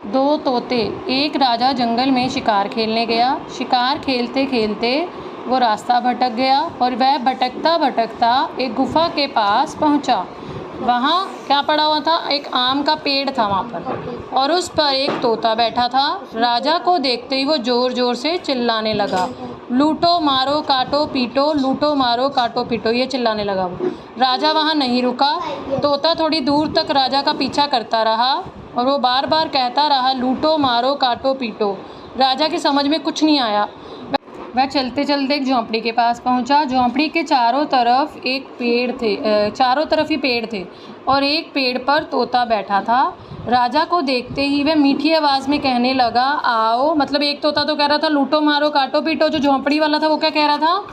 दो तोते। एक राजा जंगल में शिकार खेलने गया। शिकार खेलते खेलते वो रास्ता भटक गया और वह भटकता भटकता एक गुफा के पास पहुंचा। वहाँ क्या पड़ा हुआ था? एक आम का पेड़ था वहाँ पर, और उस पर एक तोता बैठा था। राजा को देखते ही वो ज़ोर ज़ोर से चिल्लाने लगा, लूटो मारो काटो पीटो, लूटो मारो काटो पीटो, ये चिल्लाने लगा वो। राजा वहाँ नहीं रुका। तोता थोड़ी दूर तक राजा का पीछा करता रहा और वो बार बार कहता रहा, लूटो मारो काटो पीटो। राजा की समझ में कुछ नहीं आया। वह चलते चलते एक झोंपड़ी के पास पहुंचा। झोंपड़ी के चारों तरफ एक पेड़ थे, चारों तरफ ही पेड़ थे और एक पेड़ पर तोता बैठा था। राजा को देखते ही वह मीठी आवाज़ में कहने लगा, आओ, मतलब एक तोता तो कह रहा था लूटो मारो काटो पीटो, जो झोंपड़ी वाला था वो क्या कह रहा था?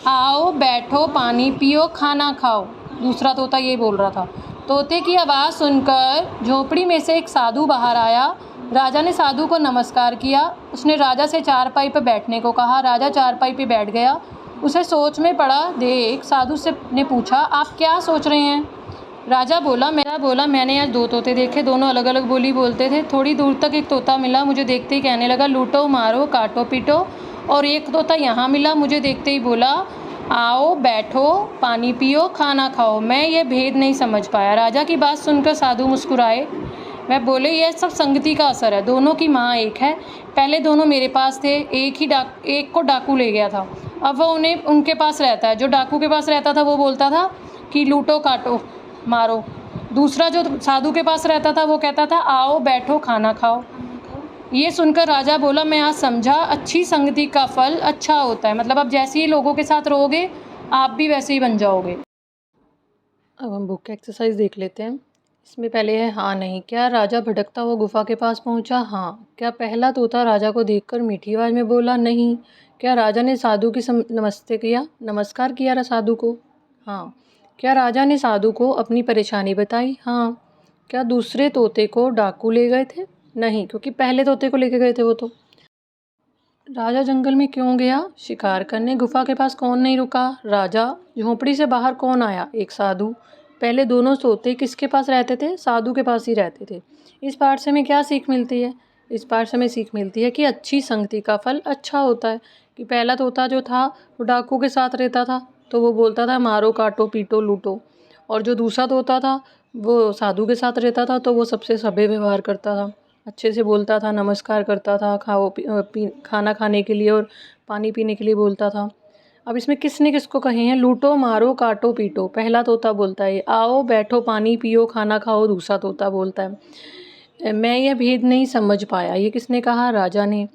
आओ बैठो पानी पियो खाना खाओ। दूसरा तोता ये बोल रहा था। तोते की आवाज़ सुनकर झोंपड़ी में से एक साधु बाहर आया। राजा ने साधु को नमस्कार किया। उसने राजा से चारपाई पर बैठने को कहा। राजा चारपाई पर बैठ गया। उसे सोच में पड़ा देख साधु से ने पूछा, आप क्या सोच रहे हैं? राजा बोला, मैंने आज दो तोते देखे, दोनों अलग अलग बोली बोलते थे। थोड़ी दूर तक एक तोता मिला, मुझे देखते ही कहने लगा, लूटो मारो काटो पीटो। और एक तोता यहाँ मिला, मुझे देखते ही बोला, आओ बैठो पानी पियो खाना खाओ। मैं ये भेद नहीं समझ पाया। राजा की बात सुनकर साधु मुस्कुराए। वह बोले, यह सब संगति का असर है, दोनों की माँ एक है। पहले दोनों मेरे पास थे, एक को डाकू ले गया था, अब वह उनके पास रहता है। जो डाकू के पास रहता था वो बोलता था कि लूटो काटो मारो। दूसरा जो साधु के पास रहता था वो कहता था, आओ बैठो खाना खाओ। ये सुनकर राजा बोला, मैं आज समझा, अच्छी संगति का फल अच्छा होता है। मतलब अब जैसे ही लोगों के साथ रहोगे आप भी वैसे ही बन जाओगे। अब हम बुक का एक्सरसाइज देख लेते हैं। इसमें पहले है हाँ नहीं। क्या राजा भटकता हुआ गुफा के पास पहुंचा? हाँ। क्या पहला तोता राजा को देखकर मीठी आवाज़ में बोला? नहीं। क्या राजा ने साधु की नमस्कार किया साधु को? हाँ। क्या राजा ने साधु को अपनी परेशानी बताई? हाँ। क्या दूसरे तोते को डाकू ले गए थे? नहीं, क्योंकि पहले तोते को लेके गए थे वो तो। राजा जंगल में क्यों गया? शिकार करने। गुफा के पास कौन नहीं रुका? राजा। झोंपड़ी से बाहर कौन आया? एक साधु। पहले दोनों तोते किसके पास रहते थे? साधु के पास ही रहते थे। इस पाठ से हमें क्या सीख मिलती है? इस पाठ से हमें सीख मिलती है कि अच्छी संगति का फल अच्छा होता है। कि पहला तोता जो था वो डाकू के साथ रहता था, तो वो बोलता था मारो काटो पीटो लूटो। और जो दूसरा तोता था वो साधु के साथ रहता था, तो वो सबसे सभ्य व्यवहार करता था, अच्छे से बोलता था, नमस्कार करता था, खाना खाने के लिए और पानी पीने के लिए बोलता था। अब इसमें किसने किसको कहे हैं? लूटो मारो काटो पीटो। पहला तोता बोलता है आओ बैठो पानी पियो खाना खाओ। दूसरा तोता बोलता है मैं यह भेद नहीं समझ पाया। ये किसने कहा? राजा ने।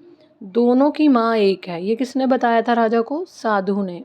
दोनों की माँ एक है, ये किसने बताया था राजा को? साधु ने।